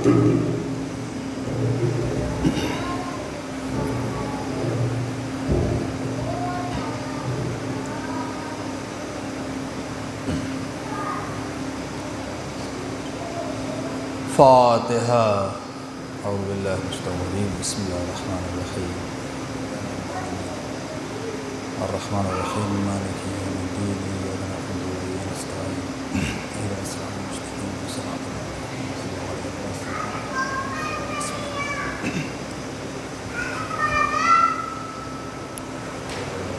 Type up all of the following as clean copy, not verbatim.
فاتحہ۔ اعوذ باللہ من الشیطان الرجیم، بسم اللہ الرحمن الرحیم، الرحمن الرحیم مالک یوم الدین، ایاک نعبد و ایاک نستعین، اهدنا الصراط المستقیم، صراط الذین انعمت علیہم۔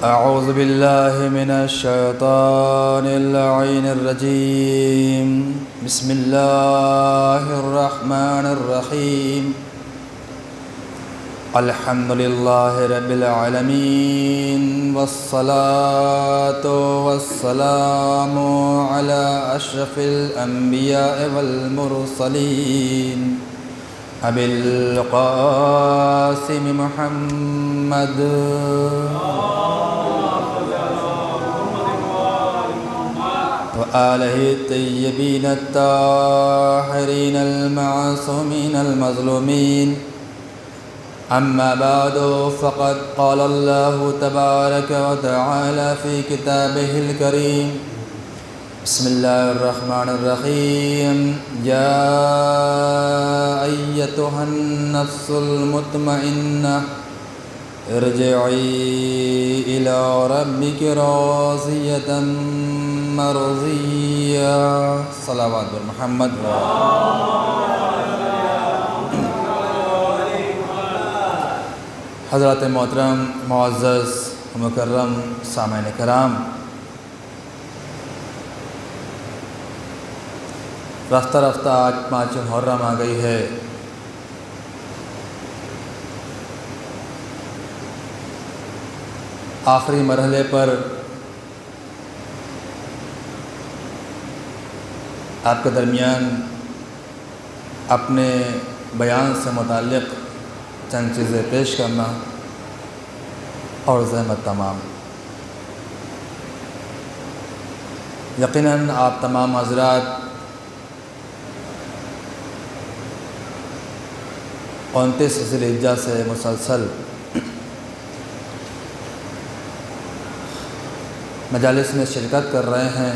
اعوذ باللہ من الشیطان اللعین الرجیم، بسم اللہ الرحمن الرحیم، الحمد للہ رب العالمین، والصلاة والسلام علی اشرف الانبیاء والمرسلین، ابی القاسم محمد وآلہ الطیبین الطاہرین المعصومین المظلومین، اما بعد فقد قال اللہ تبارک وتعالی فی کتابہ الکریم، بسم اللہ الرحمن الرحیم، یا ایتہا النفس المطمئنہ ارجعی الی ربک راضیۃ مرضیہ، صلوات بر محمد۔ حضرات محترم، معزز مکرم سامعین کرام، رفتہ رفتہ آج 5 محرم آ گئی ہے۔ آخری مرحلے پر آپ کے درمیان اپنے بیان سے متعلق چند چیزیں پیش کرنا اور زحمت تمام۔ یقیناً آپ تمام حضرات 29 ذی الحجہ سے مسلسل مجالس میں شرکت کر رہے ہیں۔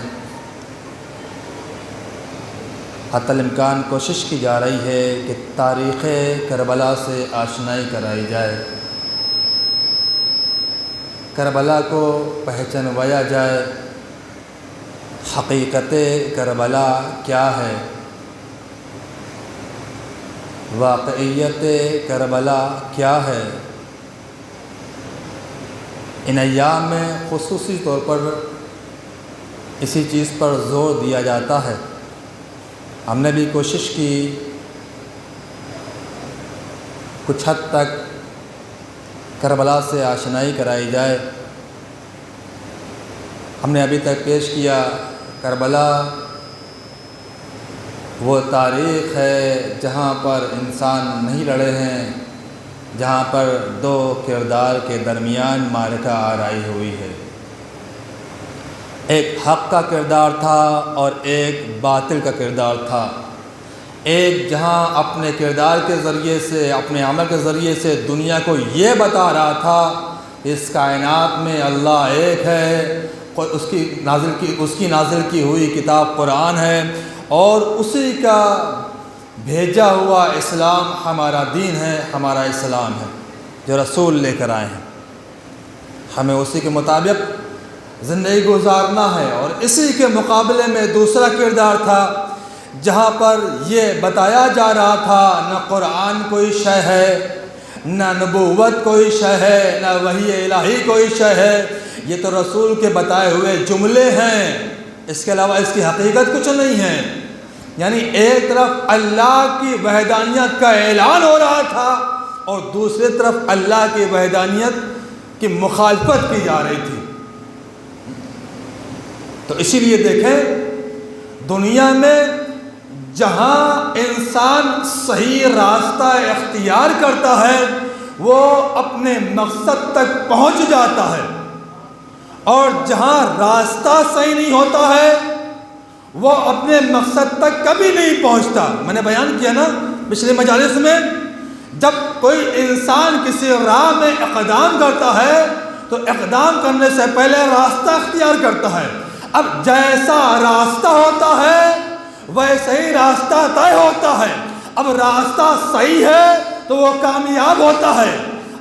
حتی الامکان کوشش کی جا رہی ہے کہ تاریخ کربلا سے آشنائی کرائی جائے، کربلا کو پہچانوایا جائے، حقیقت کربلا کیا ہے، واقعیت کربلا کیا ہے۔ ان ایام میں خصوصی طور پر اسی چیز پر زور دیا جاتا ہے۔ ہم نے بھی کوشش کی کچھ حد تک کربلا سے آشنائی کرائی جائے۔ ہم نے ابھی تک پیش کیا کربلا وہ تاریخ ہے جہاں پر انسان نہیں لڑے ہیں، جہاں پر 2 کردار کے درمیان معرکہ آرائی ہوئی ہے۔ ایک حق کا کردار تھا اور ایک باطل کا کردار تھا۔ ایک جہاں اپنے کردار کے ذریعے سے، اپنے عمل کے ذریعے سے دنیا کو یہ بتا رہا تھا کہ اس کائنات میں اللہ ایک ہے، اس کی نازل کی ہوئی کتاب قرآن ہے، اور اسی کا بھیجا ہوا اسلام ہمارا دین ہے، ہمارا اسلام ہے جو رسول لے کر آئے ہیں۔ ہمیں اسی کے مطابق زندگی گزارنا ہے۔ اور اسی کے مقابلے میں دوسرا کردار تھا جہاں پر یہ بتایا جا رہا تھا نہ قرآن کوئی شے ہے، نہ نبوت کوئی شے ہے، نہ وحی الہی کوئی شے ہے، یہ تو رسول کے بتائے ہوئے جملے ہیں، اس کے علاوہ اس کی حقیقت کچھ نہیں ہے۔ یعنی ایک طرف اللہ کی وحدانیت کا اعلان ہو رہا تھا اور دوسری طرف اللہ کی وحدانیت کی مخالفت کی جا رہی تھی۔ تو اسی لیے دیکھیں، دنیا میں جہاں انسان صحیح راستہ اختیار کرتا ہے وہ اپنے مقصد تک پہنچ جاتا ہے، اور جہاں راستہ صحیح نہیں ہوتا ہے وہ اپنے مقصد تک کبھی نہیں پہنچتا۔ میں نے بیان کیا نا، پچھلے مجالس میں، جب کوئی انسان کسی راہ میں اقدام کرتا ہے تو اقدام کرنے سے پہلے راستہ اختیار کرتا ہے۔ اب جیسا راستہ ہوتا ہے ویسے ہی راستہ طے ہوتا ہے۔ اب راستہ صحیح ہے تو وہ کامیاب ہوتا ہے،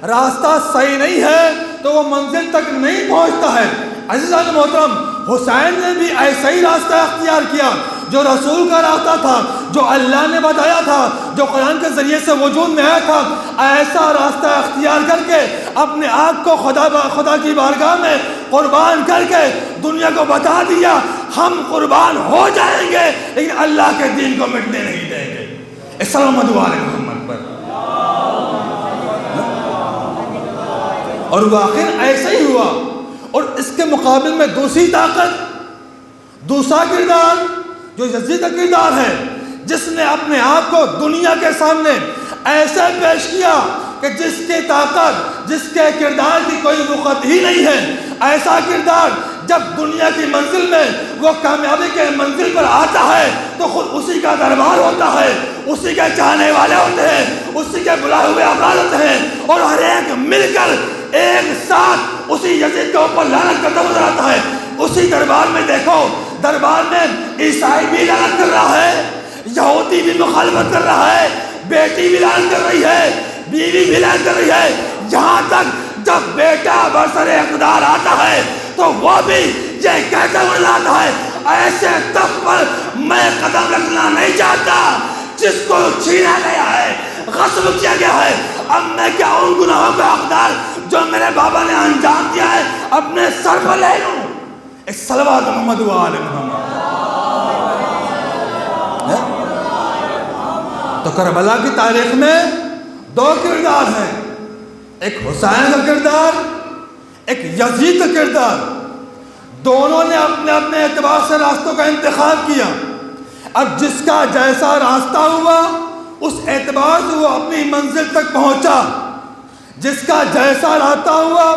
راستہ صحیح نہیں ہے تو وہ منزل تک نہیں پہنچتا ہے۔ عزیزان محترم، حسین نے بھی ایسا ہی راستہ اختیار کیا جو رسول کا راستہ تھا، جو اللہ نے بتایا تھا، جو قرآن کے ذریعے سے وجود میں آیا تھا۔ ایسا راستہ اختیار کر کے اپنے آپ کو خدا کی بارگاہ میں قربان کر کے دنیا کو بتا دیا ہم قربان ہو جائیں گے لیکن اللہ کے دین کو مٹنے نہیں دیں گے۔ السلام علی محمد پر۔ اور واقعی ایسا ہی ہوا۔ اور اس کے مقابل میں دوسری طاقت، دوسرا کردار جو یزید کا کردار ہے، جس نے اپنے آپ کو دنیا کے سامنے ایسے پیش کیا کہ جس کی طاقت، جس کے کردار کی کوئی وقت ہی نہیں ہے۔ ایسا کردار جب دنیا کی منزل میں وہ کامیابی کے منزل پر آتا ہے تو خود اسی کا دربار ہوتا ہے، اسی کے چاہنے والے ہوتے ہیں، اسی کے بلائے ہوئے افراد ہوتے ہیں، اور ہر ایک مل کر ایک ساتھ اسی یزید کے اوپر لعنت کرتا نظر آتا ہے۔ اسی دربار میں دیکھو، دربار میں عیسائی بھی لعنت کر رہا ہے، یہودی بھی مخالفت کر رہا ہے، بیٹی بھی لعنت کر رہی ہے، بیوی بھی لعنت کر رہی ہے، یہاں تک جب بیٹا برسر اقتدار آتا ہے تو وہ بھی یہ کہتا ہوا آتا ہے ایسے تخت پر میں قدم رکھنا نہیں چاہتا جس کو چھینا گیا ہے، غصب کیا گیا ہے۔ اب میں کیا ان گناہوں کا حقدار جو میرے بابا نے انجام دیا ہے اپنے سر پر لے لوں؟ ایک صلوات محمد و آل محمد۔ تو کربلا کی تاریخ میں دو کردار ہیں، ایک حسین کا کردار، ایک یزید کا کردار۔ دونوں نے اپنے اپنے اعتبار سے راستوں کا انتخاب کیا۔ اب جس کا جیسا راستہ ہوا اس اعتبار سے وہ اپنی منزل تک پہنچا، جس کا جیسا راستہ ہوا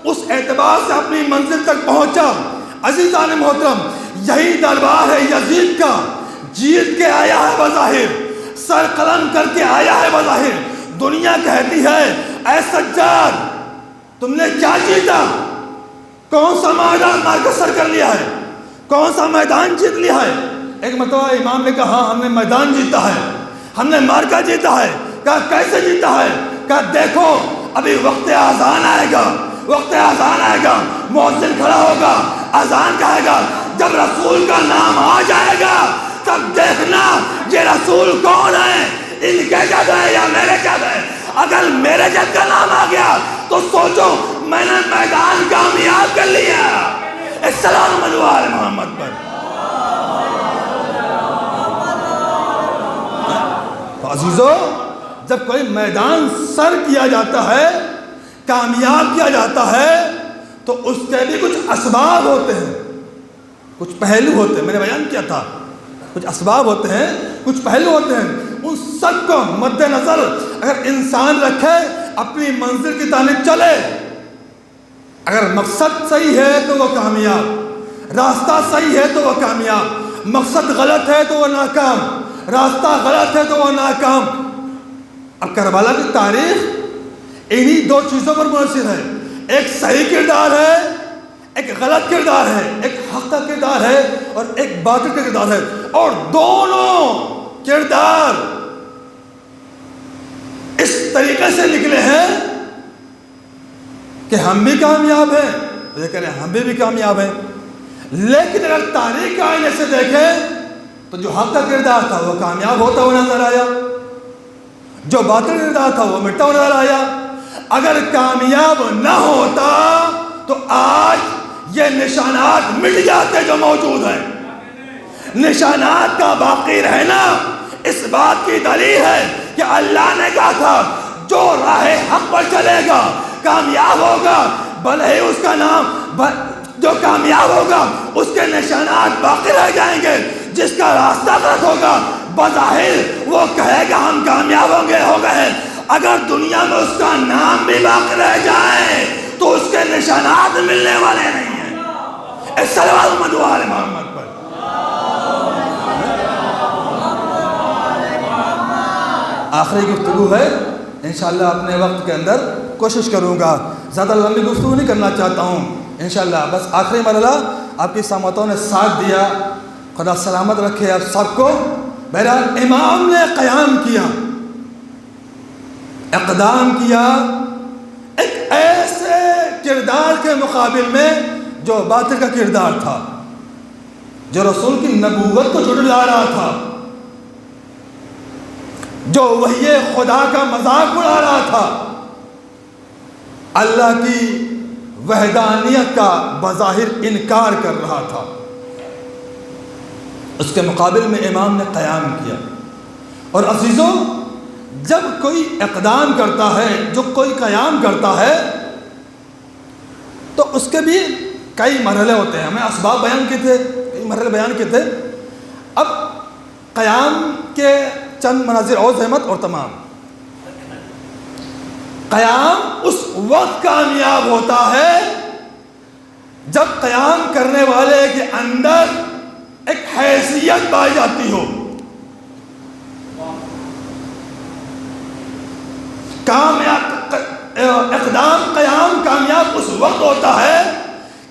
اس اعتبار سے اپنی منزل تک پہنچا۔ عزیزان محترم، یہی دربار ہے یزید کا، جیت کے آیا ہے بظاہر، سر قلم کر کے آیا ہے بظاہر۔ دنیا کہتی ہے اے سجاد تم نے کیا جیتا؟ کون سا میدان مارکسر کر لیا ہے؟ کون سا میدان جیت لیا ہے؟ ایک مرتبہ امام نے کہا ہم نے میدان جیتا ہے، ہم نے مارکا جیتا ہے۔ کہا کیسے جیتا ہے؟ کہا دیکھو ابھی وقت اذان آئے گا، وقت اذان آئے گا، مؤذن کھڑا ہوگا، اذان کہے گا، جب رسول کا نام آ جائے گا تب دیکھنا یہ رسول کون ہے، ان کے جد ہے یا میرے جد ہے۔ اگر میرے جد کا نام آ گیا تو سوچو میں نے میدان کامیاب کر لیا۔ السلام علیہ محمد پر۔ تو عزیزو، جب کوئی میدان سر کیا جاتا ہے، کامیاب کیا جاتا ہے تو اس کے بھی کچھ اسباب ہوتے ہیں، کچھ پہلو ہوتے ہیں۔ میں نے بیان کیا تھا کچھ اسباب ہوتے ہیں، کچھ پہلو ہوتے ہیں۔ ان سب کو مد نظر اگر انسان رکھے، اپنی منزل کی جانب چلے، اگر مقصد صحیح ہے تو وہ کامیاب، راستہ صحیح ہے تو وہ کامیاب، مقصد غلط ہے تو وہ ناکام، راستہ غلط ہے تو وہ ناکام۔ اب کربلا کی تاریخ انہی دو چیزوں پر منحصر ہے، ایک صحیح کردار ہے، ایک غلط کردار ہے، ایک حق کا کردار ہے اور ایک باطل کا کردار ہے، اور دونوں کردار اس طریقے سے نکلے ہیں کہ ہم بھی کامیاب ہیں، یہ کہہ رہے ہیں ہم بھی کامیاب ہیں۔ لیکن اگر تاریخ کے آئینے سے دیکھیں تو جو حق کا کردار تھا وہ کامیاب ہوتا ہوا نظر آیا، جو باطل کردار تھا وہ مٹتا ہوا نظر آیا۔ اگر کامیاب نہ ہوتا تو آج یہ نشانات مٹ جاتے جو موجود ہیں۔ نشانات کا باقی رہنا اس بات کی دلیل ہے کہ اللہ نے کہا تھا جو راہ حق پر چلے گا کامیاب ہوگا، بھلے ہی اس کا نام جو کامیاب ہوگا اس کے نشانات باقی رہ جائیں گے۔ جس کا راستہ غلط ہوگا بظاہر وہ کہے گا ہم کامیاب ہو گئے ہیں، اگر دنیا میں اس کا نام بھی باقی رہ جائے تو اس کے نشانات ملنے والے نہیں ہیں۔ اس صلوات محمد پر۔ آخری گفتگو ہے، انشاءاللہ اپنے وقت کے اندر کوشش کروں گا، زیادہ لمبی گفتگو نہیں کرنا چاہتا ہوں انشاءاللہ۔ بس آخری مرحلہ آپ کی سامعتوں نے ساتھ دیا، خدا سلامت رکھے آپ سب کو۔ بہرحال امام نے قیام کیا، اقدام کیا ایک ایسے کردار کے مقابل میں جو باطل کا کردار تھا، جو رسول کی نبوت کو جھٹلا رہا تھا، جو وحی خدا کا مذاق اڑا رہا تھا، اللہ کی وحدانیت کا بظاہر انکار کر رہا تھا، اس کے مقابل میں امام نے قیام کیا۔ اور عزیزوں، جب کوئی اقدام کرتا ہے، جو کوئی قیام کرتا ہے، تو اس کے بھی کئی مرحلے ہوتے ہیں۔ ہمیں اسباب بیان کیے تھے، کئی مرحلے بیان کیے تھے۔ اب قیام کے چند مناظر اور زحمت اور تمام۔ قیام اس وقت کامیاب ہوتا ہے جب قیام کرنے والے کے اندر ایک حیثیت پائی جاتی ہو۔ اقدام قیام کامیاب اس وقت ہوتا ہے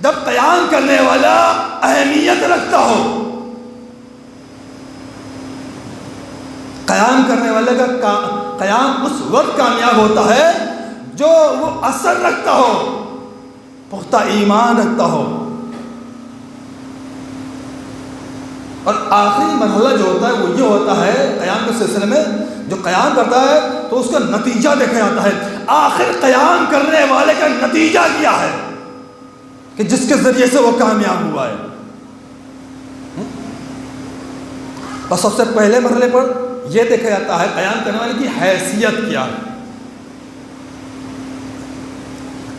جب قیام کرنے والا اہمیت رکھتا ہو۔ قیام کرنے والے کا قیام اس وقت کامیاب ہوتا ہے جو وہ اثر رکھتا ہو، پختہ ایمان رکھتا ہو۔ اور آخری مرحلہ جو ہوتا ہے وہ یہ ہوتا ہے قیام کے سلسلے میں، جو قیام کرتا ہے تو اس کا نتیجہ دیکھا جاتا ہے۔ آخر قیام کرنے والے کا نتیجہ کیا ہے کہ جس کے ذریعے سے وہ کامیاب ہوا ہے۔ بس سب سے پہلے مرحلے پر یہ دیکھا جاتا ہے قیام کرنے والے کی حیثیت کیا ہے۔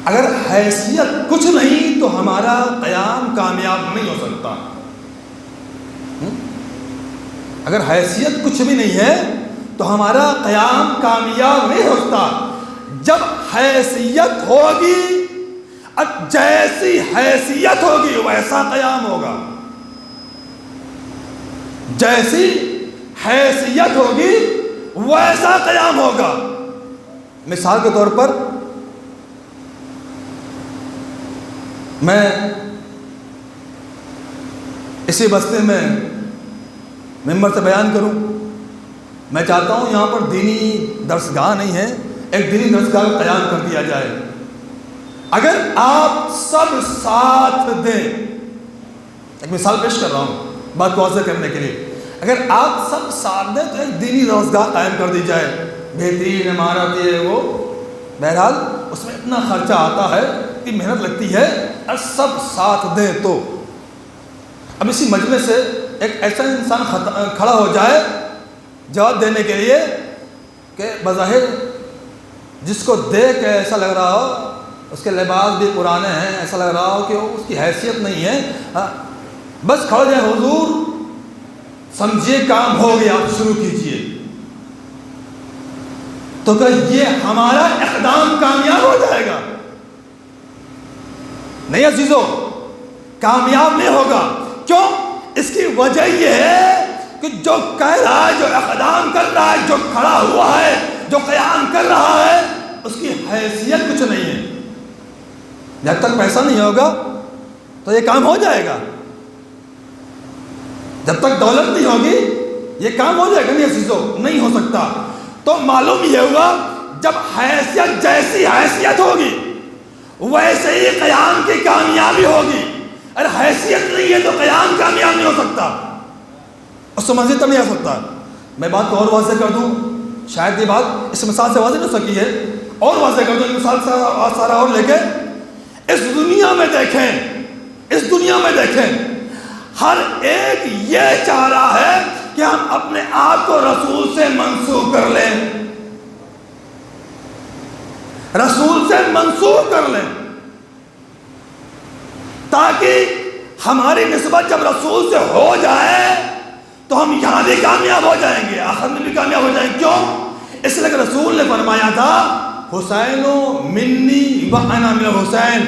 اگر حیثیت کچھ نہیں تو ہمارا قیام کامیاب نہیں ہو سکتا۔ اگر حیثیت کچھ بھی نہیں ہے تو ہمارا قیام کامیاب نہیں ہو سکتا۔ جب حیثیت ہوگی، جیسی حیثیت ہوگی ویسا قیام ہوگا، جیسی حیثیت ہوگی ویسا قیام ہوگا۔ مثال کے طور پر میں اسی بستی میں ممبر سے بیان کروں، میں چاہتا ہوں یہاں پر دینی درسگاہ نہیں ہے، ایک دینی درسگاہ کا قیام کر دیا جائے۔ اگر آپ سب ساتھ دیں، ایک مثال پیش کر رہا ہوں بات کو واضح کرنے کے لیے، اگر آپ سب ساتھ دیں تو ایک دینی درسگاہ قائم کر دی جائے، بہترین عمارت یہ وہ، بہرحال اس میں اتنا خرچہ آتا ہے، اتنی محنت لگتی ہے، اور سب ساتھ دیں تو اب اسی مجلس سے ایک ایسا انسان کھڑا ہو جائے جواب دینے کے لیے کہ بظاہر جس کو دیکھ کے ایسا لگ رہا ہو اس کے لباس بھی پرانے ہیں، ایسا لگ رہا ہو کہ اس کی حیثیت نہیں ہے، بس کھڑا جائے، حضور سمجھیے کام ہو گیا، آپ شروع کیجئے، تو کہ یہ ہمارا اقدام کامیاب ہو جائے گا؟ نہیں عزیزو، کامیاب نہیں ہوگا۔ کیوں؟ اس کی وجہ یہ ہے کہ جو کہہ رہا ہے، جو اقدام کر رہا ہے، جو کھڑا ہوا ہے، جو قیام کر رہا ہے، اس کی حیثیت کچھ نہیں ہے۔ جب تک پیسہ نہیں ہوگا تو یہ کام ہو جائے گا، جب تک دولت نہیں ہوگی یہ کام ہو جائے گا؟ نہیں عزیزو، نہیں ہو سکتا۔ تو معلوم یہ ہوا جب حیثیت، جیسی حیثیت ہوگی ویسے ہی قیام کی کامیابی ہوگی۔ اگر حیثیت نہیں ہے تو قیام کامیاب نہیں ہو سکتا، اس سے منزل تک نہیں آ سکتا۔ میں بات کو اور واضح کر دوں، شاید یہ بات اس مثال سے واضح نہیں ہو سکی ہے، اور واضح کر دوں، مثال سارا اور لے کے اس دنیا میں دیکھیں، اس دنیا میں دیکھیں، ہر ایک یہ چاہ رہا ہے کہ ہم اپنے آپ کو رسول سے منسوب کر لیں، رسول سے منسوب کر لیں، تاکہ ہماری نسبت جب رسول سے ہو جائے تو ہم یہاں بھی کامیاب ہو جائیں گے، آخر میں بھی کامیاب ہو جائیں گے۔ کیوں؟ اس لیے کہ رسول نے فرمایا تھا حسین منی و انا من حسین،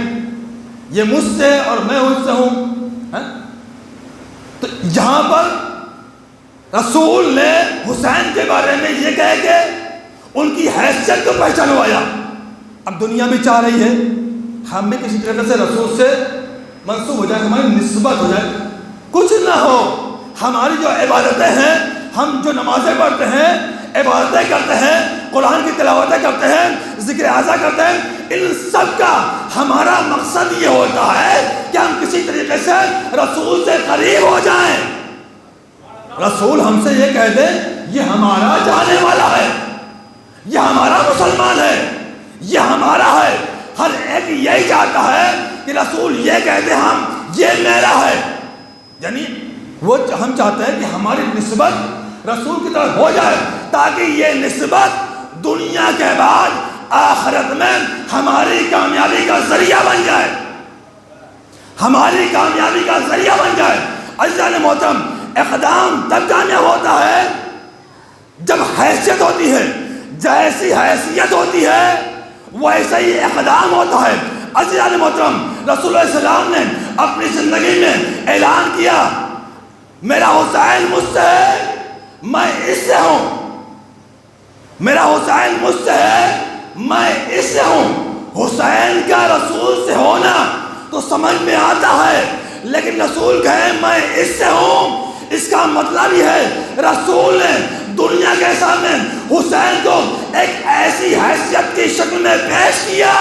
یہ مجھ سے اور میں اس سے ہوں۔ تو یہاں پر رسول نے حسین کے بارے میں یہ کہہ کے ان کی حیثیت کو پہچانوایا۔ اب دنیا بھی چاہ رہی ہے ہم بھی کسی طریقے سے رسول سے منسوب ہو جائے، ہماری نسبت ہو جائے، کچھ نہ ہو، ہماری جو عبادتیں ہیں، ہم جو نمازیں پڑھتے ہیں، عبادتیں کرتے ہیں، قرآن کی تلاوتیں کرتے ہیں، ذکر اعظم کرتے ہیں، ان سب کا ہمارا مقصد یہ ہوتا ہے کہ ہم کسی طریقے سے رسول سے قریب ہو جائیں۔ رسول ہم سے یہ کہہ دے یہ ہمارا جانے والا ہے، یہ ہمارا مسلمان ہے، یہ ہمارا ہے۔ ہر ایک یہی چاہتا ہے کہ رسول یہ کہہ دے ہم یہ میرا ہے، یعنی وہ ہم چاہتے ہیں کہ ہماری نسبت رسول کی طرف ہو جائے تاکہ یہ نسبت دنیا کے بعد آخرت میں ہماری کامیابی کا ذریعہ بن جائے، ہماری کامیابی کا ذریعہ بن جائے۔ عزیزان محترم، اقدام تب کامیاب ہوتا ہے جب حیثیت ہوتی ہے، جیسی حیثیت ہوتی ہے ویسا ہی اقدام ہوتا ہے۔ عزیزان محترم، رسول اللہ صلی اللہ علیہ وسلم نے اپنی زندگی میں اعلان کیا میرا حسین مجھ سے ہے، میں اس سے ہوں، میرا حسین مجھ سے ہے، میں اس سے ہوں۔ حسین کا رسول سے ہونا تو سمجھ میں آتا ہے، لیکن رسول کہے میں اس سے ہوں، اس کا مطلب یہ ہے رسول نے دنیا کے سامنے حسین کو ایک ایسی حیثیت کی شکل میں پیش کیا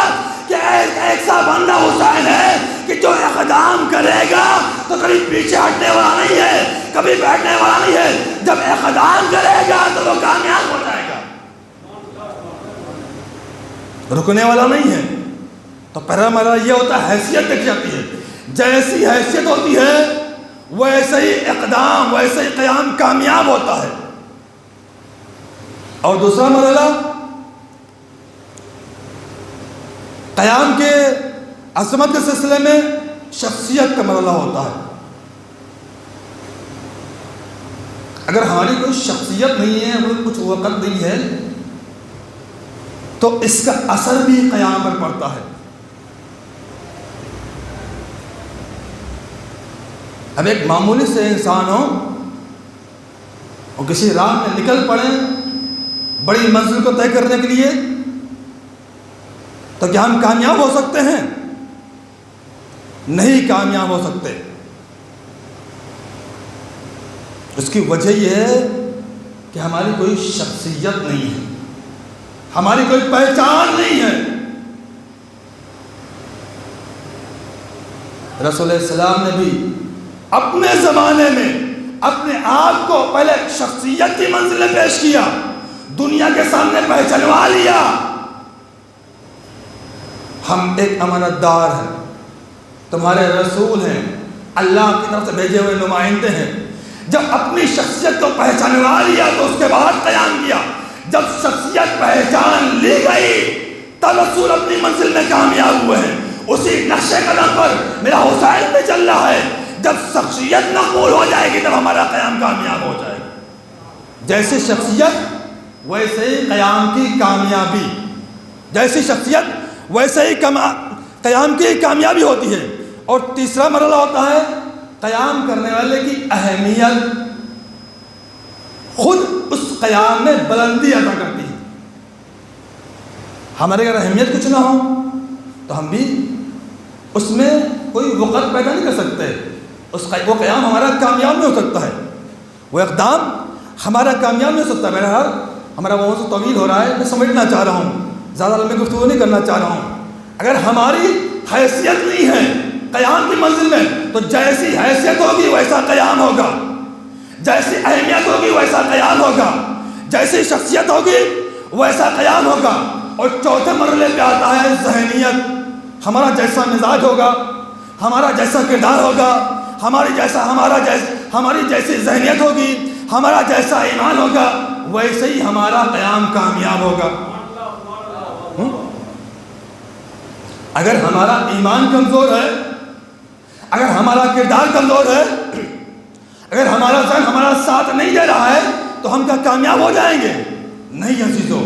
کہ ایک ایسا بندہ حسین ہے کہ جو اقدام کرے گا تو کبھی پیچھے ہٹنے والا نہیں ہے، کبھی بیٹھنے والا نہیں ہے، جب اقدام کرے گا تو وہ کامیاب ہو جائے گا، رکنے والا نہیں ہے۔ تو پہلا مرحلہ یہ ہوتا ہے حیثیت دیکھی جاتی ہے، جیسی حیثیت ہوتی ہے ویسے ہی اقدام، ویسے ہی قیام کامیاب ہوتا ہے۔ اور دوسرا مرحلہ قیام کے عظمت کے سلسلے میں شخصیت کا مرحلہ ہوتا ہے۔ اگر ہماری کوئی شخصیت نہیں ہے، کچھ وقت نہیں ہے، تو اس کا اثر بھی قیام پر پڑتا ہے۔ اب ایک معمولی سے انسان ہو اور کسی راہ میں نکل پڑے بڑی منزل کو طے کرنے کے لیے، تو کیا ہم کامیاب ہو سکتے ہیں؟ نہیں کامیاب ہو سکتے۔ اس کی وجہ یہ ہے کہ ہماری کوئی شخصیت نہیں ہے، ہماری کوئی پہچان نہیں ہے۔ رسول اللہ صلی اللہ علیہ وسلم نے بھی اپنے زمانے میں اپنے آپ کو پہلے شخصیت کی منزل میں پیش کیا، دنیا کے سامنے پہچانوا لیا، ہم ایک امانت دار ہیں، تمہارے رسول ہیں، اللہ کی طرف سے بھیجے ہوئے نمائندے ہیں۔ جب اپنی شخصیت کو پہچانوا لیا تو اس کے بعد قیام کیا۔ جب شخصیت پہچان لی گئی تب رسول اپنی منزل میں کامیاب ہوئے ہیں۔ اسی نقشے قدم پر میرا حسین بھی چل رہا ہے۔ جب شخصیت مقبول ہو جائے گی تب ہمارا قیام کامیاب ہو جائے گا۔ جیسی شخصیت ویسے ہی قیام کی کامیابی، جیسی شخصیت ویسے ہی قیام کی کامیابی ہوتی ہے۔ اور تیسرا مرحلہ ہوتا ہے قیام کرنے والے کی اہمیت خود اس قیام میں بلندی عطا کرتی ہے۔ ہمارے اگر اہمیت کچھ نہ ہو تو ہم بھی اس میں کوئی وقت پیدا نہیں کر سکتے، وہ قیام ہمارا کامیاب نہیں ہو سکتا ہے، وہ اقدام ہمارا کامیاب نہیں ہو سکتا۔ بہرحال ہمارا موضوع طویل ہو رہا ہے، میں سمجھنا چاہ رہا ہوں، زیادہ لمبی گفتگو نہیں کرنا چاہ رہا ہوں۔ اگر ہماری حیثیت نہیں ہے قیام کی منزل میں تو جیسی حیثیت ہوگی ویسا قیام ہوگا، جیسی اہمیت ہوگی ویسا قیام ہوگا، جیسی شخصیت ہوگی ویسا قیام ہوگا۔ اور چوتھے مرحلے پہ آتا ہے ذہنیت، ہمارا جیسا مزاج ہوگا، ہمارا جیسا کردار ہوگا، ہماری جیسی ذہنیت ہوگی، ہمارا جیسا ایمان ہوگا، ویسے ہی ہمارا قیام کامیاب ہوگا۔ اگر ہمارا ایمان کمزور ہے، اگر ہمارا کردار کمزور ہے، اگر ہمارا ذہن ہمارا ساتھ نہیں دے رہا ہے تو ہم کیا کامیاب ہو جائیں گے؟ نہیں عزیزو۔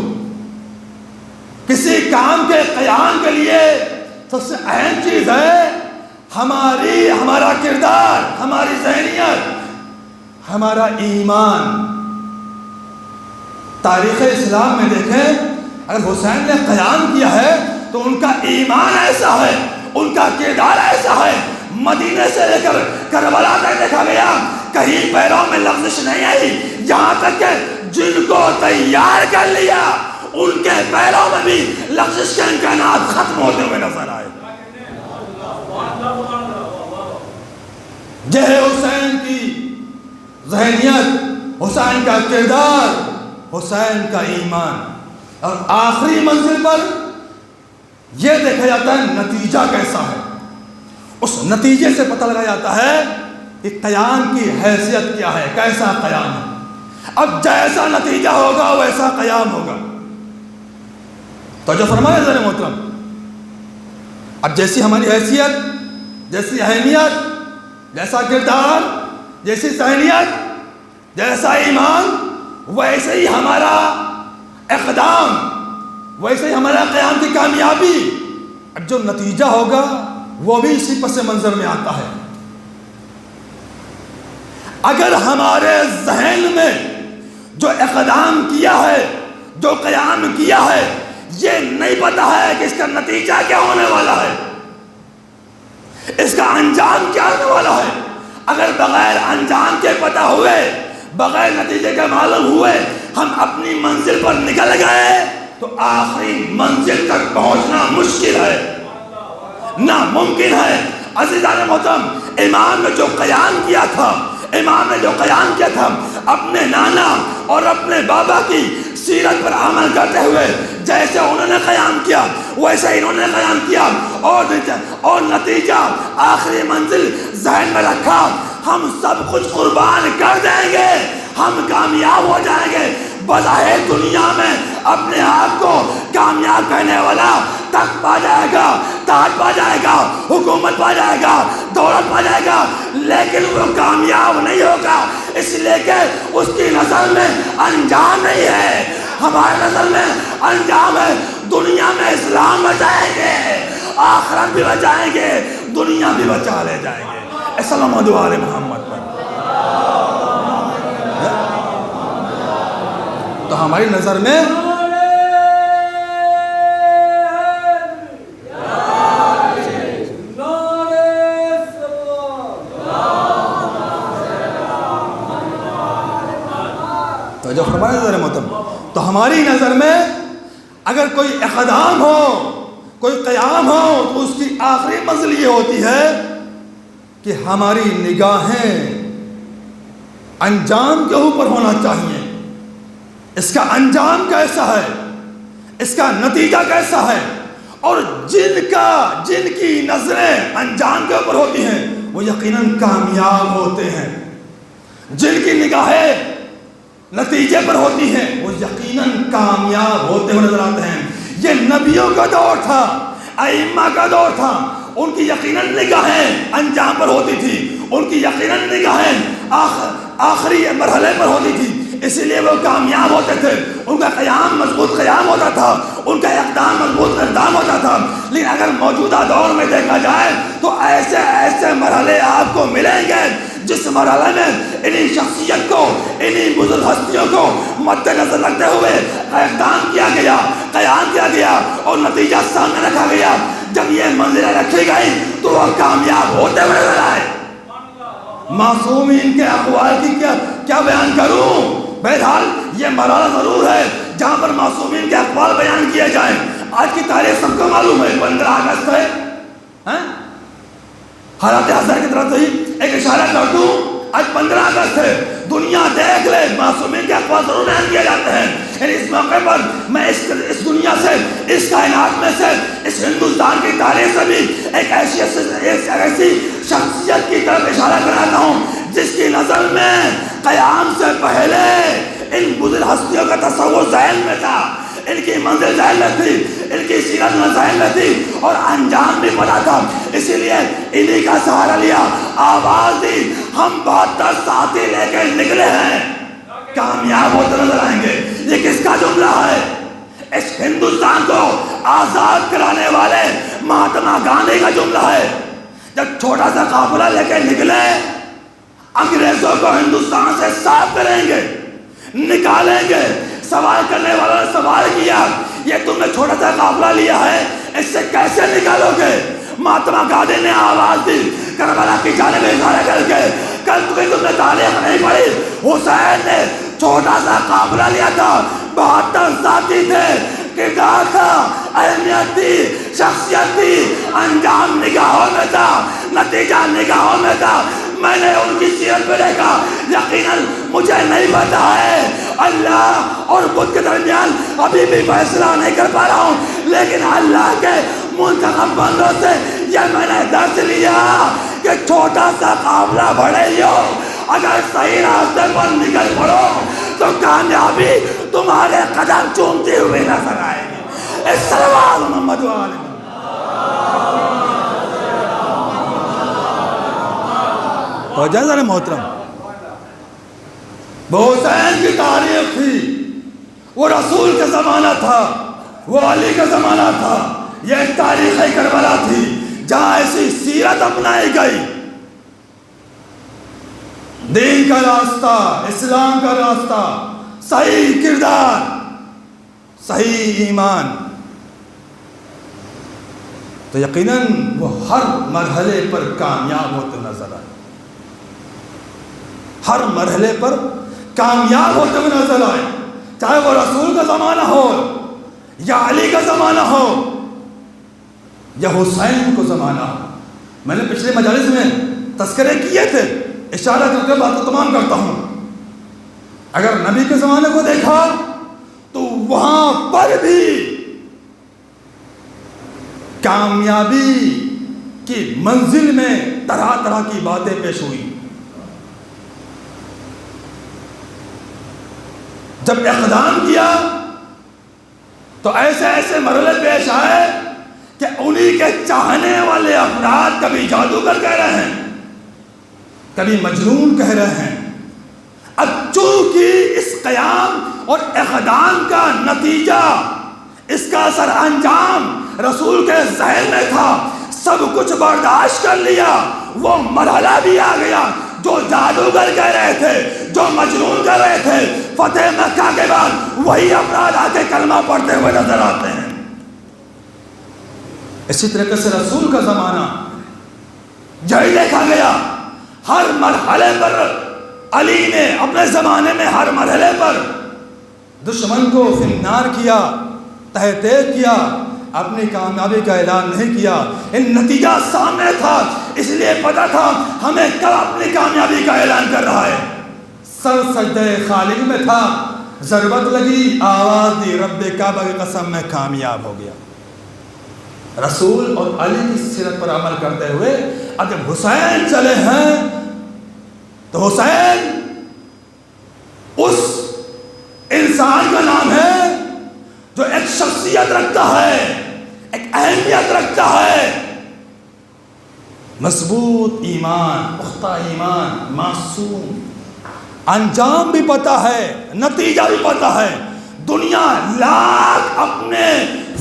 کسی کام کے قیام کے لیے سب سے اہم چیز ہے ہمارا کردار، ہماری ذہنیت، ہمارا ایمان۔ تاریخ اسلام میں دیکھیں، اگر حسین نے قیام کیا ہے تو ان کا ایمان ایسا ہے، ان کا کردار ایسا ہے، مدینے سے لے کر کربلا تک دیکھا گیا کہیں پیروں میں لغزش نہیں آئی، یہاں تک کہ جن کو تیار کر لیا ان کے پیروں میں بھی لغزش کے امکانات ختم ہوتے ہوئے نظر آئے۔ یہ ہے حسین کی ذہنیت، حسین کا کردار، حسین کا ایمان۔ اور آخری منزل پر یہ دیکھا جاتا ہے نتیجہ کیسا ہے، اس نتیجے سے پتہ لگا جاتا ہے کہ قیام کی حیثیت کیا ہے، کیسا قیام ہے۔ اب جیسا نتیجہ ہوگا ویسا قیام ہوگا۔ تو جو فرمایا ذرا محترم، اب جیسی ہماری حیثیت، جیسی اہمیت، جیسا کردار، جیسی ذہنیت، جیسا ایمان، ویسے ہی ہمارا اقدام، ویسے ہی ہمارا قیام کی کامیابی۔ اب جو نتیجہ ہوگا وہ بھی اسی پس منظر میں آتا ہے۔ اگر ہمارے ذہن میں جو اقدام کیا ہے، جو قیام کیا ہے، یہ نہیں پتا ہے کہ اس کا نتیجہ کیا ہونے والا ہے، اس کا انجام کیا ہونے والا ہے، اگر بغیر انجام کے پتہ ہوئے، بغیر نتیجے کے معلوم ہوئے ہم اپنی منزل پر نکل گئے تو آخری منزل تک پہنچنا مشکل ہے، ناممکن ہے۔ عزیزان محترم، امام نے جو قیام کیا تھا، امام نے جو قیام کیا تھا، اپنے نانا اور اپنے بابا کی سیرت پر عمل کرتے ہوئے جیسے انہوں نے قیام کیا ویسے انہوں نے قیام کیا، اور نتیجہ آخری منزل ذہن میں رکھا، ہم سب کچھ قربان کر دیں گے، ہم کامیاب ہو جائیں گے۔ بظاہر دنیا میں اپنے آپ کو کامیاب کہنے والا تخت پا جائے گا، تاج پا جائے گا، حکومت پا جائے گا، دولت پا جائے گا، لیکن وہ کامیاب نہیں ہوگا، اس لیے کہ اس کی نظر میں انجام نہیں ہے۔ ہمارے نظر میں انجام ہے، دنیا میں اسلام بچائیں گے، آخرت بھی بچائیں گے، دنیا بھی بچا لے جائیں گے۔ السلام علیہ محمد پر۔ تو ہماری نظر میں تو جو فرمایا ذرا محترم، تو ہماری نظر میں اگر کوئی اقدام ہو، کوئی قیام ہو، تو اس کی آخری منزل یہ ہوتی ہے کہ ہماری نگاہیں انجام کے اوپر ہونا چاہیے۔ اس کا انجام کیسا ہے، اس کا نتیجہ کیسا ہے، اور جن کی نظریں انجام کے اوپر ہوتی ہیں وہ یقیناً کامیاب ہوتے ہیں، جن کی نگاہیں نتیجے پر ہوتی ہیں وہ یقیناً کامیاب ہوتے ہوئے نظر آتے ہیں۔ یہ نبیوں کا دور تھا، ائمہ کا دور تھا، ان کی یقیناً نگاہیں انجام پر ہوتی تھی، ان کی یقیناً نگاہیں آخری مرحلے پر ہوتی تھی، اسی لیے وہ کامیاب ہوتے تھے، ان کا قیام مضبوط قیام ہوتا تھا، ان کا اقدام مضبوط اقدام ہوتا تھا۔ لیکن اگر موجودہ دور میں دیکھا جائے تو ایسے ایسے مرحلے آپ کو ملیں گے جس مرحلے میں انہی شخصیت کو، انہی بزرگ ہستیوں کو مد نظر رکھتے ہوئے اقدام کیا گیا، قیام کیا گیا اور نتیجہ سامنے رکھا گیا۔ جب یہ منزلیں رکھی گئی تو وہ کامیاب ہوتے ہوئے نظر آئے۔ معصومین کے اقوال کی کیا بیان کروں؟ بہرحال یہ مرحلہ ضرور ہے جہاں پر معصومین کے اقوال بیان کیے جائیں۔ آج کی تاریخ سب کو معلوم ہے، 15 اگست ہے، حالات حاضر کی طرف سے ہی ایک اشارہ کر دوں، آج 15 اگست ہے، دنیا دیکھ لے، معصومین کے اقوال ضرور بیان کیے جاتے ہیں۔ یعنی اس موقع پر میں اس دنیا سے، اس کائنات میں سے، اس ہندوستان کی تاریخ سے بھی ایک ایسی شخصیت کی طرف اشارہ کراتا ہوں جس کی نظر میں قیام سے پہلے ان بزرگ ہستیوں کا تصور ذہن میں تھا، ان کی منزل ذہن میں تھی، ان کی سیرت میں ذہن میں تھی، اور انجام بھی پتا تھا، اسی لیے انہی کا سہارا لیا، آواز دی، ہم 72 ساتھی لے کے نکلے ہیں، کامیاب ہوتے نظر آئیں گے۔ یہ کس کا جملہ ہے؟ اس ہندوستان کو آزاد کرانے والے مہاتما گاندھی کا جملہ ہے۔ جب چھوٹا سا قافلہ لے کے نکلے، انگریزوں کو ہندوستان سے صاف کریں گے، نکالیں گے، سوال کرنے والوں نے سوال کیا یہ تم نے چھوٹا سا قافلہ لیا ہے اس سے کیسے نکالو گے؟ مہاتما گاندھی نے آواز دی کربلا کی جانب اشارہ کر کے کل تم نے تاریخ نہیں پڑھی، حسین نے چھوٹا سا قافلہ لیا تھا، 72 ساتھی تھے، کردار تھا، اہمیت تھی، شخصیت تھی، انجام نگاہوں میں تھا، نتیجہ نگاہوں میں تھا۔ میں نے ان کی سیرت میں دیکھا، یقیناً مجھے نہیں پتا ہے اللہ اور بدھ کے درمیان ابھی بھی فیصلہ نہیں کر پا رہا ہوں، لیکن اللہ کے منتخب بندوں سے یہ میں نے درس لیا کہ چھوٹا سا قافلہ بڑھے ہو، اگر صحیح راستے پر نکل پڑو تو کامیابی تمہارے قدم چومتے ہوئے نظر آئے گی۔ اس صلوات محمد والے اور جزر محترم، وہ حسین کی تاریخ تھی، وہ رسول کا زمانہ تھا، وہ علی کا زمانہ تھا، یہ تاریخ کربلا تھی جہاں ایسی سیرت اپنائی گئی، دین کا راستہ، اسلام کا راستہ، صحیح کردار، صحیح ایمان، تو یقیناً وہ ہر مرحلے پر کامیاب ہوتے نظر آئے، ہر مرحلے پر کامیاب ہوتے ہوئے نظر آئے، چاہے وہ رسول کا زمانہ ہو یا علی کا زمانہ ہو یا حسین کو زمانہ ہو۔ میں نے پچھلے مجالس میں تذکرے کیے تھے، اشارہ کر کے بات کو تمام کرتا ہوں۔ اگر نبی کے زمانے کو دیکھا تو وہاں پر بھی کامیابی کی منزل میں طرح طرح کی باتیں پیش ہوئی۔ جب اقدام کیا تو ایسے ایسے مرحلے پیش آئے کہ انہی کے چاہنے والے افراد کبھی جادوگر کہہ رہے ہیں، کبھی مجنون کہہ رہے ہیں۔ اب چونکہ اس قیام اور اقدام کا نتیجہ، اس کا اثر انجام رسول کے ذہن میں تھا، سب کچھ برداشت کر لیا، وہ مرحلہ بھی آ گیا۔ جو جادوگر کہہ رہے تھے، جو مجنون کہہ رہے تھے، فتح مکہ کے بعد وہی افراد آ کے کلمہ پڑھتے ہوئے نظر آتے ہیں۔ اسی طریقے سے رسول کا زمانہ یہی دیکھا گیا، ہر مرحلے پر علی نے اپنے زمانے میں ہر مرحلے پر دشمن کو فنار کیا، تحقیق کیا، اپنی کامیابی کا اعلان نہیں کیا۔ ان نتیجہ سامنے تھا، اس لیے پتا تھا ہمیں کب اپنی کامیابی کا اعلان کر رہا ہے۔ سر سجدہ خالق میں تھا، ضربت لگی، آواز دی، رب کعبہ کی قسم میں کامیاب ہو گیا۔ رسول اور علی کی سیرت پر عمل کرتے ہوئے اب جب حسین چلے ہیں تو حسین اس انسان کا نام ہے جو ایک شخصیت رکھتا ہے، ایک اہمیت رکھتا ہے، مضبوط ایمان، پختہ ایمان، معصوم، انجام بھی پتا ہے، نتیجہ بھی پتا ہے۔ دنیا لاکھ اپنے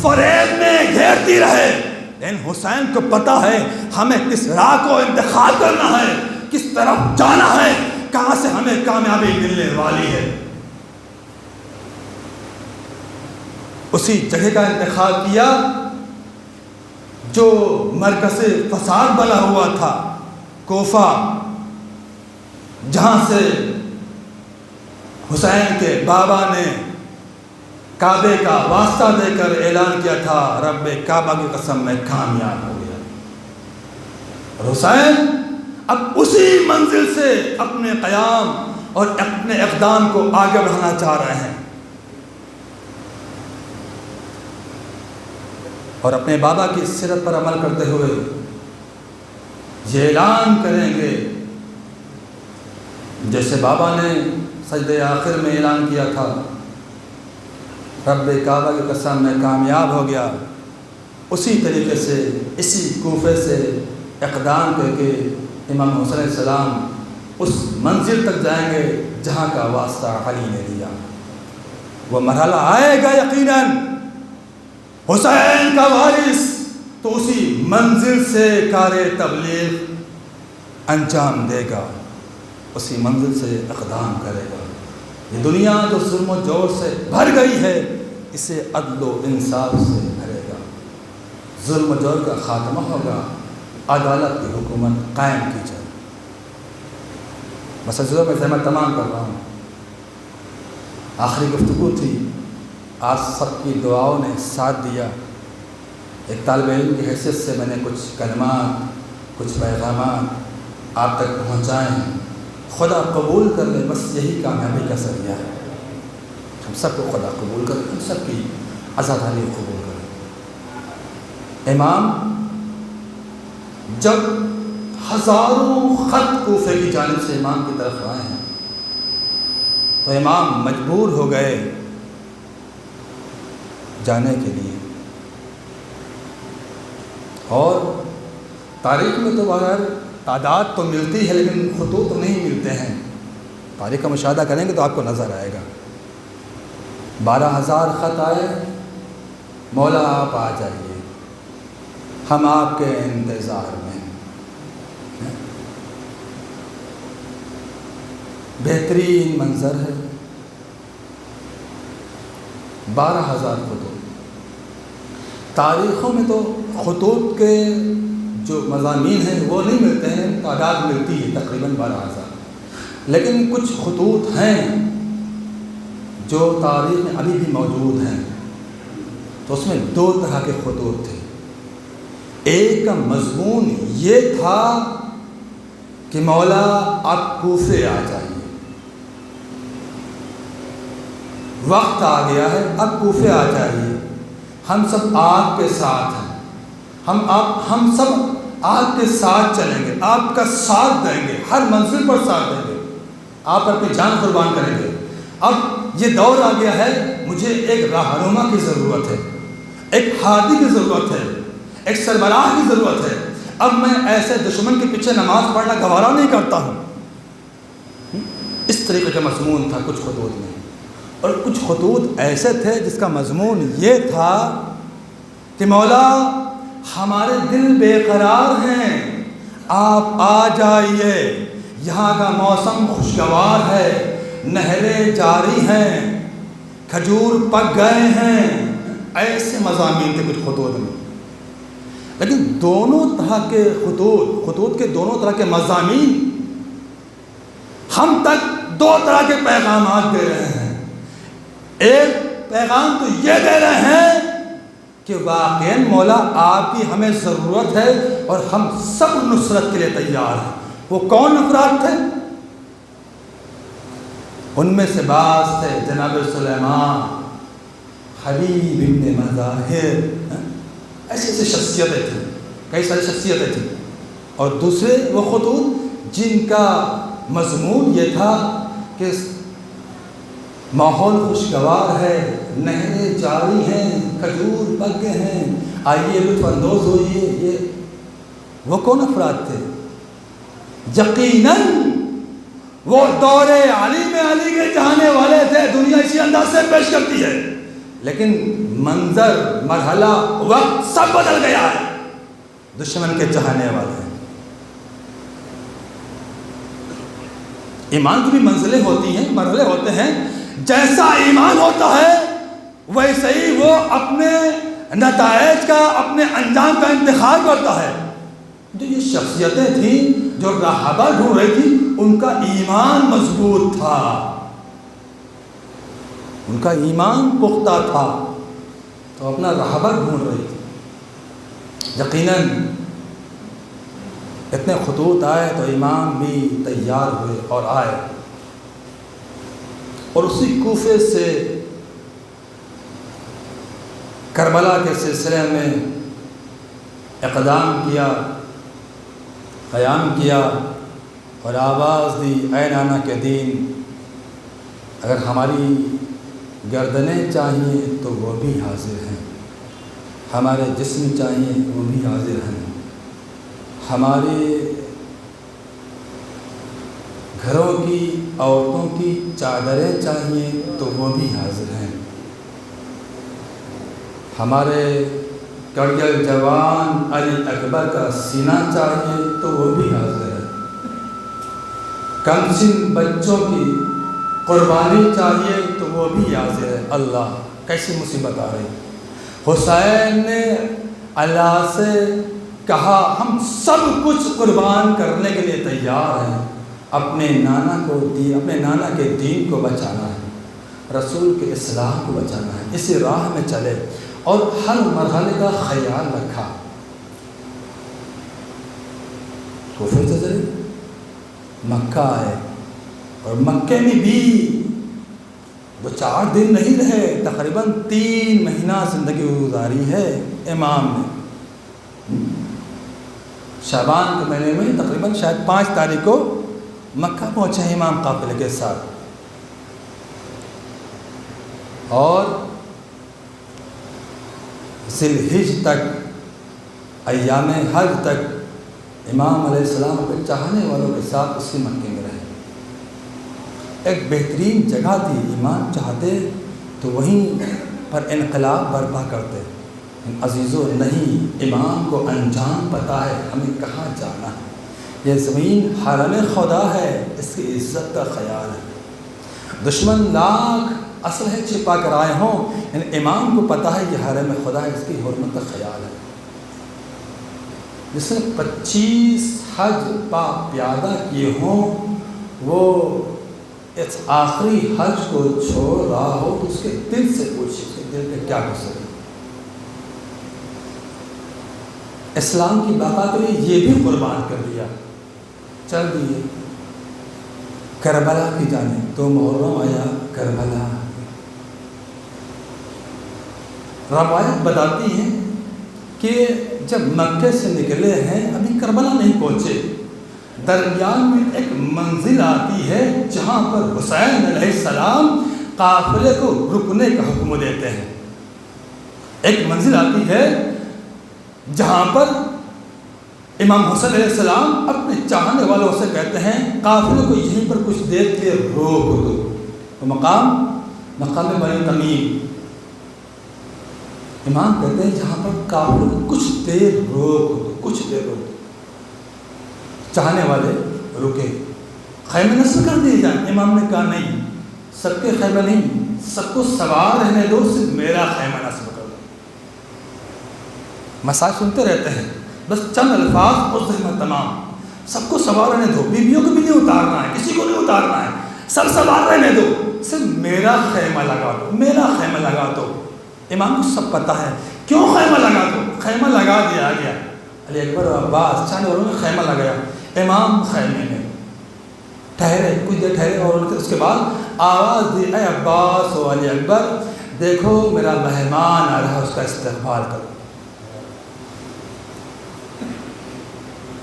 فریب میں گھیرتی رہے، لیکن حسین کو پتا ہے ہمیں کس راہ کو انتخاب کرنا ہے، کس طرف جانا ہے، کہاں سے ہمیں کامیابی ملنے والی ہے۔ اسی جگہ کا انتخاب کیا جو مرکز فساد بنا ہوا تھا، کوفہ، جہاں سے حسین کے بابا نے کعبے کا واسطہ دے کر اعلان کیا تھا، رب کعبہ کی قسم میں کامیاب ہو گیا۔ حسین اب اسی منزل سے اپنے قیام اور اپنے اقدام کو آگے بڑھانا چاہ رہے ہیں، اور اپنے بابا کی سیرت پر عمل کرتے ہوئے یہ اعلان کریں گے جیسے بابا نے سجدے آخر میں اعلان کیا تھا، رب کعبہ کی قسم میں کامیاب ہو گیا۔ اسی طریقے سے اسی کوفے سے اقدام کر کے امام حسین علیہ السلام اس منزل تک جائیں گے جہاں کا واسطہ علی نے دیا۔ وہ مرحلہ آئے گا یقیناً، حسین کا وارث تو اسی منزل سے کار تبلیغ انجام دے گا، اسی منزل سے اقدام کرے گا۔ یہ دنیا جو ظلم و جور سے بھر گئی ہے اسے عدل و انصاف سے بھرے گا، ظلم و جور کا خاتمہ ہوگا، عدالت کی حکومت قائم کی جائے۔ مسجدوں میں میں تمام کر رہا ہوں، آخری گفتگو تھی، آج سب کی دعاؤں نے ساتھ دیا۔ ایک طالب علم کی حیثیت سے میں نے کچھ کلمات، کچھ پیغامات آپ تک پہنچائے ہیں، خدا قبول کر لے، بس یہی کامیابی کا ذریعہ ہے۔ ہم سب کو خدا قبول کر لے، ہم سب کی آزادی قبول کر لے۔ امام جب ہزاروں خط کوفے کی جانب سے امام کی طرف آئے ہیں تو امام مجبور ہو گئے جانے کے لیے، اور تاریخ میں تو بغیر تعداد تو ملتی ہے لیکن خطوط نہیں ملتے ہیں۔ تاریخ کا مشاہدہ کریں گے تو آپ کو نظر آئے گا، 12,000 خط آئے، مولا آپ آ جائیے، ہم آپ کے انتظار میں ہیں۔ بہترین منظر ہے، 12,000 خطوط۔ تاریخوں میں تو خطوط کے جو مضامین ہیں وہ نہیں ملتے ہیں، تعداد ملتی ہے تقریباً 12,000، لیکن کچھ خطوط ہیں جو تاریخ میں ابھی بھی موجود ہیں۔ تو اس میں 2 طرح کے خطوط تھے۔ ایک کا مضمون یہ تھا کہ مولا آپ کوفے آ جائیے، وقت آ گیا ہے، اب کوفے آ جائیے، ہم سب آپ کے ساتھ ہیں، ہم سب آپ کے ساتھ چلیں گے، آپ کا ساتھ دیں گے، ہر منزل پر ساتھ دیں گے، آپ اپنی جان قربان کریں گے۔ اب یہ دور آ گیا ہے، مجھے ایک راہنما کی ضرورت ہے، ایک ہادی کی ضرورت ہے، ایک سربراہ کی ضرورت ہے۔ اب میں ایسے دشمن کے پیچھے نماز پڑھنا گوارا نہیں کرتا ہوں۔ اس طریقے کا مضمون تھا کچھ خطوط میں، اور کچھ خطوط ایسے تھے جس کا مضمون یہ تھا کہ مولا ہمارے دل بے قرار ہیں، آپ آ جائیے، یہاں کا موسم خوشگوار ہے، نہریں جاری ہیں، کھجور پک گئے ہیں۔ ایسے مضامین تھے کچھ خطوط میں، لیکن دونوں طرح کے خطوط کے دونوں طرح کے مضامین ہم تک 2 طرح کے پیغامات دے رہے ہیں۔ ایک پیغام تو یہ دے رہے ہیں کہ واقعاً مولا آپ کی ہمیں ضرورت ہے اور ہم سب نصرت کے لیے تیار ہیں۔ وہ کون افراد تھے؟ ان میں سے بعض تھے جناب سلیمان، حبیب ابن مظاہر، ایسی ایسی شخصیتیں تھیں، کئی ساری شخصیتیں تھیں، اور دوسرے وہ خطوط جن کا مضمون یہ تھا کہ ماحول خوشگوار ہے، نہریں جاری ہیں، کھجور پک گئے ہیں، آئیے لطف اندوز ہوئیے۔ یہ وہ کون افراد تھے؟ یقیناً وہ دور علی میں علی کے چاہنے والے تھے، دنیا اسی انداز سے پیش کرتی ہے، لیکن منظر، مرحلہ، وقت سب بدل گیا ہے، دشمن کے چاہنے والے ہیں۔ ایمان کی بھی منزلیں ہوتی ہیں، مرحلے ہوتے ہیں، جیسا ایمان ہوتا ہے ویسے ہی وہ اپنے نتائج کا، اپنے انجام کا انتخاب کرتا ہے۔ جو یہ شخصیتیں تھیں جو راہبہ ڈھونڈ رہی تھی، ان کا ایمان مضبوط تھا، ان کا ایمان پختہ تھا، تو اپنا راہبہ ڈھونڈ رہی تھی۔ یقیناً اتنے خطوط آئے تو امام بھی تیار ہوئے اور آئے، اور اسی کوفے سے کربلا کے سلسلے میں اقدام کیا، قیام کیا، اور آواز دی، اے نانا کے دین، اگر ہماری گردنیں چاہیے تو وہ بھی حاضر ہیں، ہمارے جسم چاہیے وہ بھی حاضر ہیں، ہمارے گھروں کی عورتوں کی چادریں چاہیے تو وہ بھی حاضر ہیں، ہمارے کڑیل جوان علی اکبر کا سینہ چاہیے تو وہ بھی حاضر ہے، کم سن بچوں کی قربانی چاہیے تو وہ بھی حاضر ہے۔ اللہ کیسی مصیبت آ رہی۔ حسین نے اللہ سے کہا ہم سب کچھ قربان کرنے کے لیے تیار ہیں، اپنے نانا کے دین کو بچانا ہے، رسول کے اسلام کو بچانا ہے، اسی راہ میں چلے اور ہر مرحلے کا خیال رکھا۔ کوفہ سے چلے مکہ آئے، اور مکے میں بھی وہ 4 دن نہیں رہے، تقریباً 3 مہینہ زندگی گزاری ہے امام نے۔ شعبان کے مہینے میں تقریباً شاید 5 تاریخ کو مکہ پہنچے امام قافلے کے ساتھ، اور ذی الحج تک، ایام حج تک امام علیہ السلام اپنے چاہنے والوں کے ساتھ اسی مکے میں رہے۔ ایک بہترین جگہ تھی، امام چاہتے تو وہیں پر انقلاب برپا کرتے۔ عزیزو نہیں، امام کو انجام پتہ ہے ہمیں کہاں جانا ہے۔ یہ زمین حرم خدا ہے، اس کی عزت کا خیال ہے۔ دشمن لاکھ اصل ہے چھپا کر آئے ہوں، یعنی امام کو پتہ ہے یہ حرم خدا ہے، اس کی حرمت کا خیال ہے۔ جس نے 25 حج پا پیادہ کیے ہوں، وہ اس آخری حج کو چھوڑ رہا ہو تو اس کے دل سے پوچھے، اس کے دل پہ کیا گزرے۔ اسلام کی بقا کے لیے یہ بھی قربان کر دیا، چل دیے کربلا کی جانب۔ تو محرم آیا، کربلا۔ روایت بتاتی ہیں کہ جب مکے سے نکلے ہیں ابھی کربلا نہیں پہنچے، درمیان میں ایک منزل آتی ہے جہاں پر حسین علیہ السلام قافلے کو رکنے کا حکم دیتے ہیں۔ ایک منزل آتی ہے جہاں پر امام حسین علیہ السلام اپنے چاہنے والوں سے کہتے ہیں قافلے کو یہیں پر کچھ دیر کے لیے روک دو۔ وہ مقام بنی تمیم، امام کہتے ہیں جہاں پر قافلے کو کچھ دیر روک دو، کچھ دیر روک دو۔ چاہنے والے رکے، خیمے نصب کر دیے جائیں۔ امام نے کہا نہیں، سب کے خیمے نہیں، سب کو سوار رہنے دو، صرف میرا خیمہ نصب کر دو۔ مسائل سنتے رہتے ہیں، بس چند الفاظ اور ذہن تمام، سب کو سوار رہنے دو، بیویوں کو بھی نہیں اتارنا ہے، کسی کو نہیں اتارنا ہے، سب سوار رہنے دو، صرف میرا خیمہ لگا دو، میرا خیمہ لگا دو۔ امام کو سب پتہ ہے کیوں خیمہ لگا دو، خیمہ لگا دیا گیا۔ علی اکبر و عباس چاہنے والوں نے خیمہ لگایا، امام خیمے میں ٹھہرے، کچھ دیر ٹھہرے، اور اس کے بعد آواز دی، اے عباس و علی اکبر، دیکھو میرا مہمان آ رہا ہے، اس کا استقبال کرو۔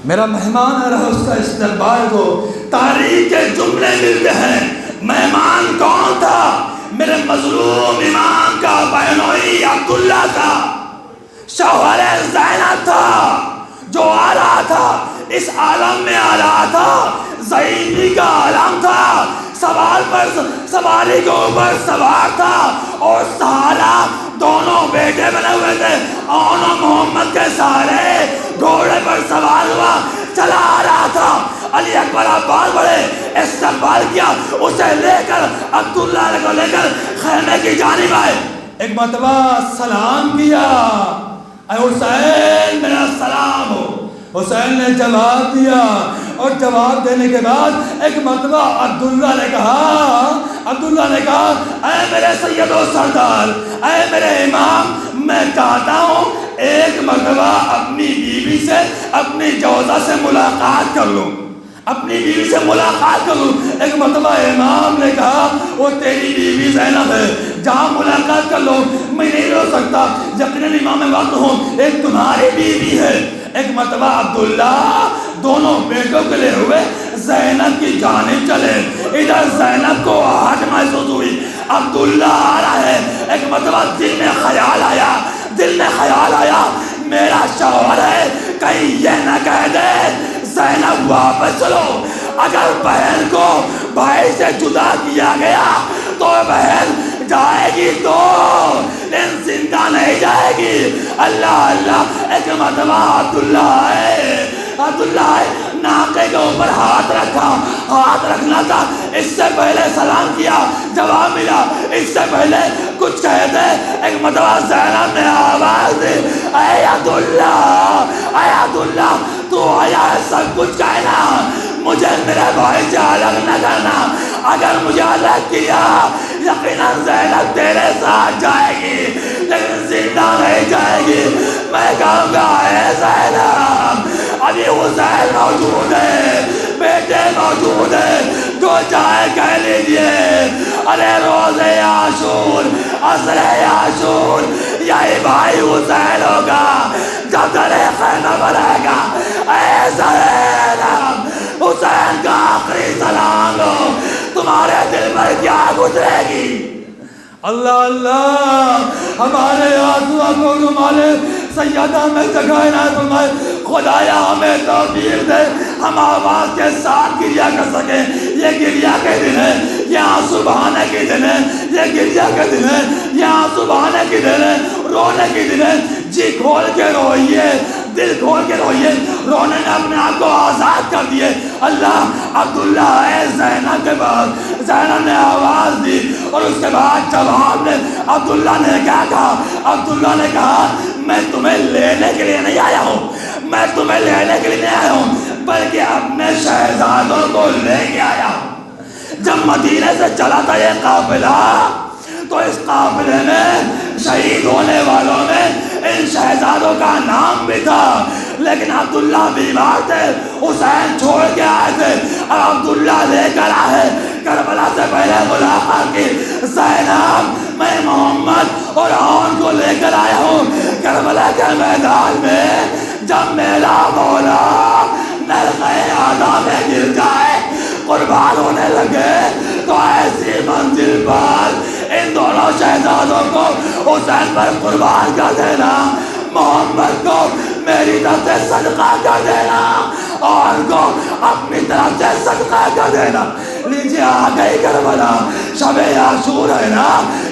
میرا مہمان آ رہا ہے، اس کا استقبال کرو۔ تاریخ کے جملے ملتے ہیں، مہمان کون تھا؟ میرے مظلوم امام کا بہنوئی عبداللہ تھا، شوہر زینب تھا، جو آ رہا تھا، اس عالم میں آ رہا تھا، ضعیفی کا عالم تھا، سواری کے اوپر سوار تھا، اور سہارا دونوں بیٹے بنے ہوئے تھے، اون و محمد کے سہارے گھوڑے پر سوار ہوا چلا آ رہا تھا۔ علی اکبر عباس بڑے استقبال کیا، اسے لے کر عبداللہ کو لے کر خیمے کی جانب آئے، ایک مرتبہ سلام کیا، اے حسین میرا سلام ہو۔ حسین نے جواب دیا، اور جواب دینے کے بعد ایک مرتبہ عبداللہ نے کہا اے میرے سید و سردار، اے میرے امام، میں چاہتا ہوں ایک مرتبہ اپنی بیوی سے، اپنی جوزہ سے ملاقات کر لوں، اپنی بیوی سے ملاقات کر لوں۔ ایک مرتبہ امام نے کہا وہ تیری بیوی زینب ہے، جہاں ملاقات کر لو، میں نہیں رو سکتا، یقیناً امام وقت ہوں، ایک تمہاری بیوی ہے۔ ایک مرتبہ عبداللہ دونوں بیٹوں کے لے ہوئے زینب کی جانب چلے، ادھر زینب کو آہٹ محسوس ہوئی، عبداللہ آ رہا ہے۔ ایک مرتبہ دل میں خیال آیا میرا شوہر ہے، کہیں یہ نہ کہہ دے زینب واپس چلو، اگر بہن کو بھائی سے جدا کیا گیا تو بہن جائے گی تو لیکن زندہ نہیں جائے گی۔ اللہ اللہ، ایک مرتبہ عبداللہ ہے، ناقے کے اوپر ہاتھ رکھا، ہاتھ رکھنا تھا، اس سے پہلے سلام کیا، جواب ملا، اس سے پہلے کچھ کہتے، ایک مرتبہ زینب نے آواز دی، اے عبداللہ تو آیا ہے سب کچھ کہنا، مجھے میرے بھائی سے الگ نہ کرنا، اگر مجھے الگ کیا یقیناً زینب تیرے ساتھ جائے گی لیکن زندہ نہیں جائے گی۔ میں کہوں گا اے زینب ابھی حسین موجود ہے، بیٹے موجود ہے، جو چاہے کہہ لیجئے، ارے روز عاشور عصر عاشور یہی بھائی حسین ہوگا جب تیرے خیمہ بنائے گا۔ اے زینب حسین کا آخری سلام لو، تمہارے دل پر کیا گزرے گی؟ اللہ اللہ، ہمارے آنسوں کو تمہارے سیدہ میں جگہ نہ فرمائے، خدایا ہمیں توفیق دے ہم آواز کے ساتھ گریہ کر سکیں۔ یہ گریہ کے دن ہے، یہ آنسو بہانے کے دن ہے، یہ گریہ کے دن ہے، یہ آنسو بہانے کے دن ہے، رونے کے دن ہے۔ جی کھول کے روئیے، دل کھول کے روئیے، رونے نے اپنے آپ کو آزاد کر دیے۔ اللہ عبداللہ اے زینب کے بعد زینب نے آواز دی اور اس کے بعد جواب نے عبداللہ نے کیا کہا؟ عبداللہ نے کہا میں تمہیں لینے کے لیے نہیں آیا ہوں، میں تمہیں لینے کے لیے نہیں آیا ہوں بلکہ اپنے شہزادوں کو لے کے آیا ہوں۔ جب مدینے سے چلا تھا یہ قافلہ تو اس قافلے میں شہید ہونے والوں میں ان شہزادوں کا نام بھی تھا، لیکن عبداللہ بیمار تھے، حسین چھوڑ کے آئے تھے اور عبداللہ لے کر آئے۔ کربلا سے پہلے ملاقات کی، زینب میں محمد اور آن کو لے کر آیا ہوں کربلا کے میدان میں، جب میرا مولا نرغے آدھا میں گر جائے قربان ہونے لگے تو ایسی منزل پر ان دونوں شہزادوں کو حسین پر قربان کر دینا، محمد کو میری طرف سے صدقہ کر دینا اور کو اپنی طرف سے صدقہ کر دینا۔ لیجیے آ گئی کربلا، شب عاشور ہے نا،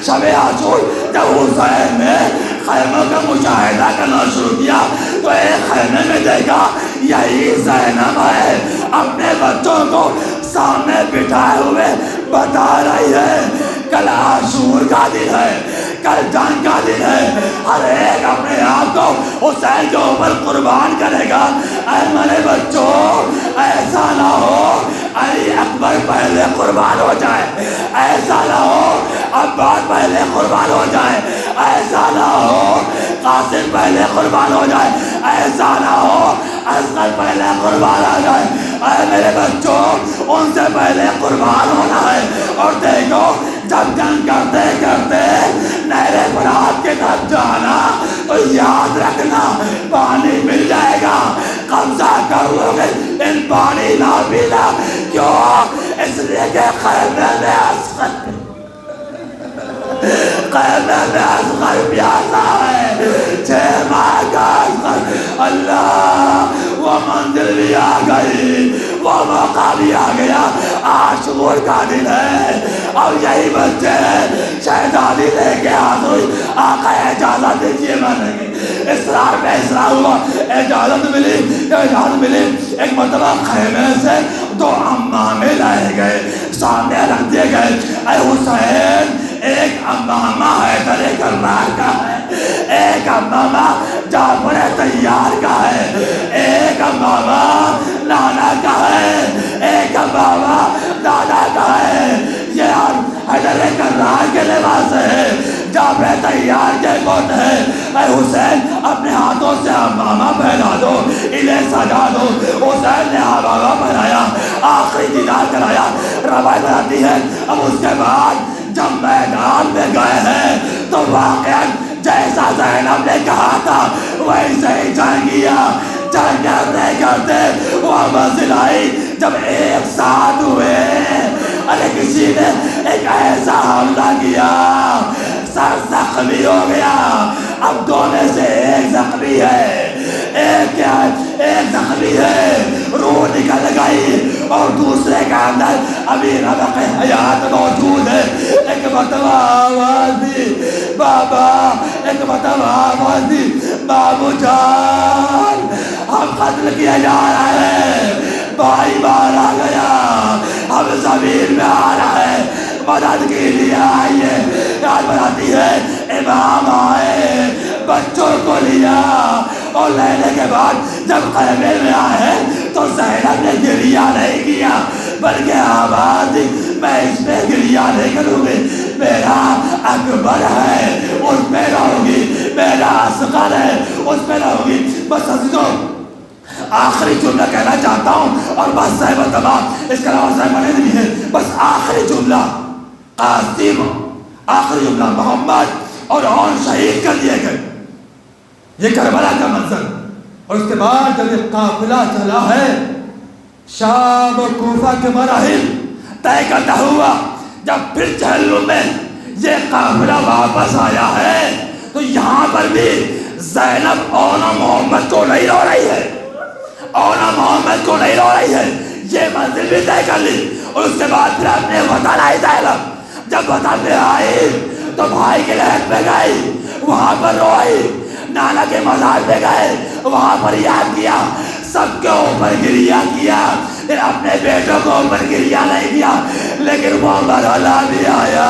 شب عاشور جب حسین نے خیموں کا مشاہدہ کرنا شروع کیا تو ایک خیمے میں دیکھا یہی زینب ہے، اپنے بچوں کو سامنے بٹھائے ہوئے بتا رہی ہے کل عاشور کا دن ہے، کل جنگ کا دن ہے، ہر ایک اپنے آپ کو حسین کے اوپر قربان کرے گا۔ اے میرے بچوں ایسا نہ ہو علی اکبر پہلے قربان ہو جائے، ایسا نہ ہو عباس پہلے قربان ہو جائے، ایسا نہ ہو قاسم پہلے قربان ہو جائے، ایسا نہ ہو اصغر پہلے قربان ہو جائے۔ اے میرے بچوں ان سے پہلے قربان ہونا ہے۔ اور دیکھو جب جنگ کرتے کرتے نہر فرات کے طرف جانا تو یاد رکھنا پانی مل جائے گا، قبضہ کر لو گے ان پانی نہ پینا، کیوں؟ اس لیے کہ خیمے میں اصغر پیاسا ہے، 6 ماہ کا اصغر۔ اللہ وہ منزل بھی آ گئی، وہ موقع بھی آ گیا، عاشور کا دن ہے اور یہی بچے ہیں شہزادی لے کے آسوئی آقا اجازت دیجیے مانیں گے۔ اسرار پہ اسرار ہوا، اجازت ملی، ایک مرتبہ خیمے سے 2 امامے لائے گئے، سامنے رکھ دیے گئے۔ اے حسین ایک امامہ حیدر کرار کا ہے، ایک امامہ جعفر طیار کا ہے، ایک امامہ نانا کا ہے، ایک امامہ دادا کا ہے۔ یہ حیدر کرار کے لباس ہے، جعفر طیار کے کوٹ ہے۔ اے حسین اپنے ہاتھوں سے امامہ پہنا دو، انہیں سجا دو۔ حسین نے امامہ پہنایا، آخری دیدار کرایا۔ روایت آتی ہے اب اس کے بعد جب میدان میں گئے ہیں تو واقعاً جیسا زینب نے کہا تھا ویسے ہی جنگ کیا۔ جنگ کرتے کرتے وہ منزل آئی جب ایک ساتھ ہوئے، ارے کسی نے ایک ایسا حملہ کیا سر زخمی ہو گیا۔ اب 2 میں سے ایک زخمی ہے، ایک زخمی ہے، روح نکل گئی اور دوسرے کے اندر ابھی رمق حیات موجود ہے۔ ایک مرتبہ آواز دی بابا، ایک مرتبہ آواز دی بابو جان، ہم قتل کیا جا رہا ہے، بھائی باہر آ گیا، اب زمین میں آ رہا ہے، مدد کے لیے آئیے۔ یاد بتاتی ہے امام آئے، بچوں کو لیا اور لینے کے بعد جب خیمے میں آئے تو زینب نے گریہ نہیں کیا بلکہ آواز دی، میں اس پہ گریہ نہیں کروں گی، میرا اکبر ہے اس پہ رہوں گی، میرا اصغر ہے اس پہ رہوں گی۔ بس عزیزوں آخری جملہ کہنا چاہتا ہوں اور بس صاحب تمام، اس کے علاوہ صاحب نہیں ہے، بس آخری جملہ قاسم، آخری جملہ محمد اور شہید کر دیے گئے۔ یہ کربلا کا منظر، اور اس کے بعد جب یہ قافلہ چلا ہے شام اور کوفہ کے مراحل طے کرتا ہوا، جب پھر جہنم میں یہ قافلہ واپس آیا ہے تو یہاں پر بھی زینب اونا محمد کو نہیں رو رہی ہے، اونا محمد کو نہیں رو رہی ہے، یہ منزل بھی طے کر لی۔ اور اس کے بعد پھر اپنے وطن آئی زینب، جب وطن میں آئی تو بھائی کے لحد پہ گئی، وہاں پر روئی، نانا کے مزار پہ گئے، وہاں پر یاد کیا، سب کے اوپر گریہ کیا، پھر اپنے بیٹوں کو اوپر گریہ نہیں کیا، لیکن وہ مرحلہ بھی آیا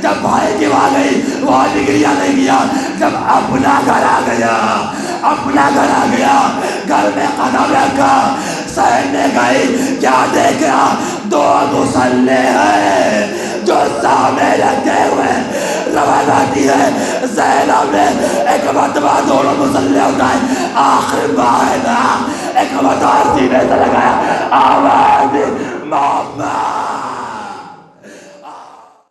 جب بھائی کی وہاں گئی، وہاں بھی گریہ نہیں کیا، جب اپنا گھر آ گیا، اپنا گھر آ گیا، گھر میں قدم رکھا، سہنے گئی، کیا دیکھا؟ دو مصلے ہیں جو سامنے رکھے ہوئے، روایت آتی ہے زینب نے ایک مرتبہ دونوں مصلے اٹھائے، آخر معاہدہ ایک مرتبہ سینے سے لگایا، آواز محمد